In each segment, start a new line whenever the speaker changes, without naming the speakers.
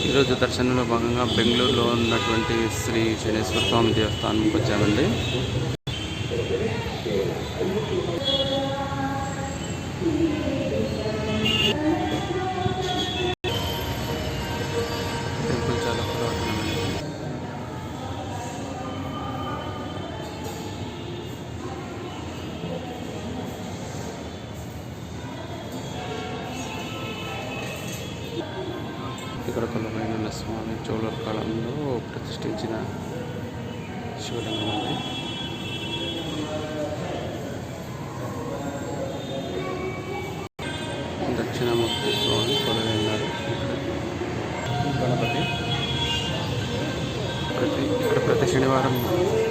ఈరోజు దర్శనంలో భాగంగా బెంగళూరులో ఉన్నటువంటి శ్రీ శనేశ్వర స్వామి దేవస్థానంకి వచ్చామండి. టెంపుల్ చాలా పురాతనమైనది. ఇక్కడ కొలమైన స్వామి చోళ కాలంలో ప్రతిష్ఠించిన శివలింగం ఉంది. దక్షిణామూర్తి స్వామి కొలవైనారు. గణపతి ఇక్కడ ప్రతి శనివారం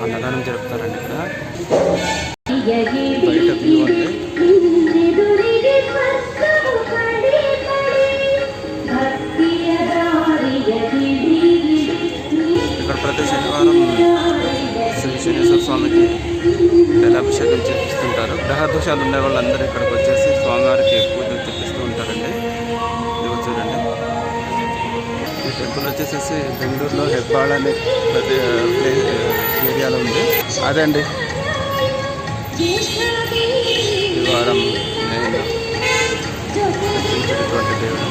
అన్నదానం జరుపుతారండి. ఇక్కడ బయట వ్యూ అంటే ఇక్కడ ప్రతి శనివారం శ్రీ శనేశ్వర స్వామికి జలాభిషేకం చేపిస్తుంటారు. గ్రహ దోషాలు ఉండే వాళ్ళందరూ ఇక్కడికి వచ్చేసి స్వామివారికి పూజలు చేపిస్తూ ఉంటారండి. ఇదిగో చూడండి, ఈ టెంపుల్ వచ్చేసేసి బెంగళూరులో హెబ్బాళ్ అనే ఏరియాలో ఉంది. అదే అండి ఈ వారం నేను దర్శించినటువంటి దేవుడు.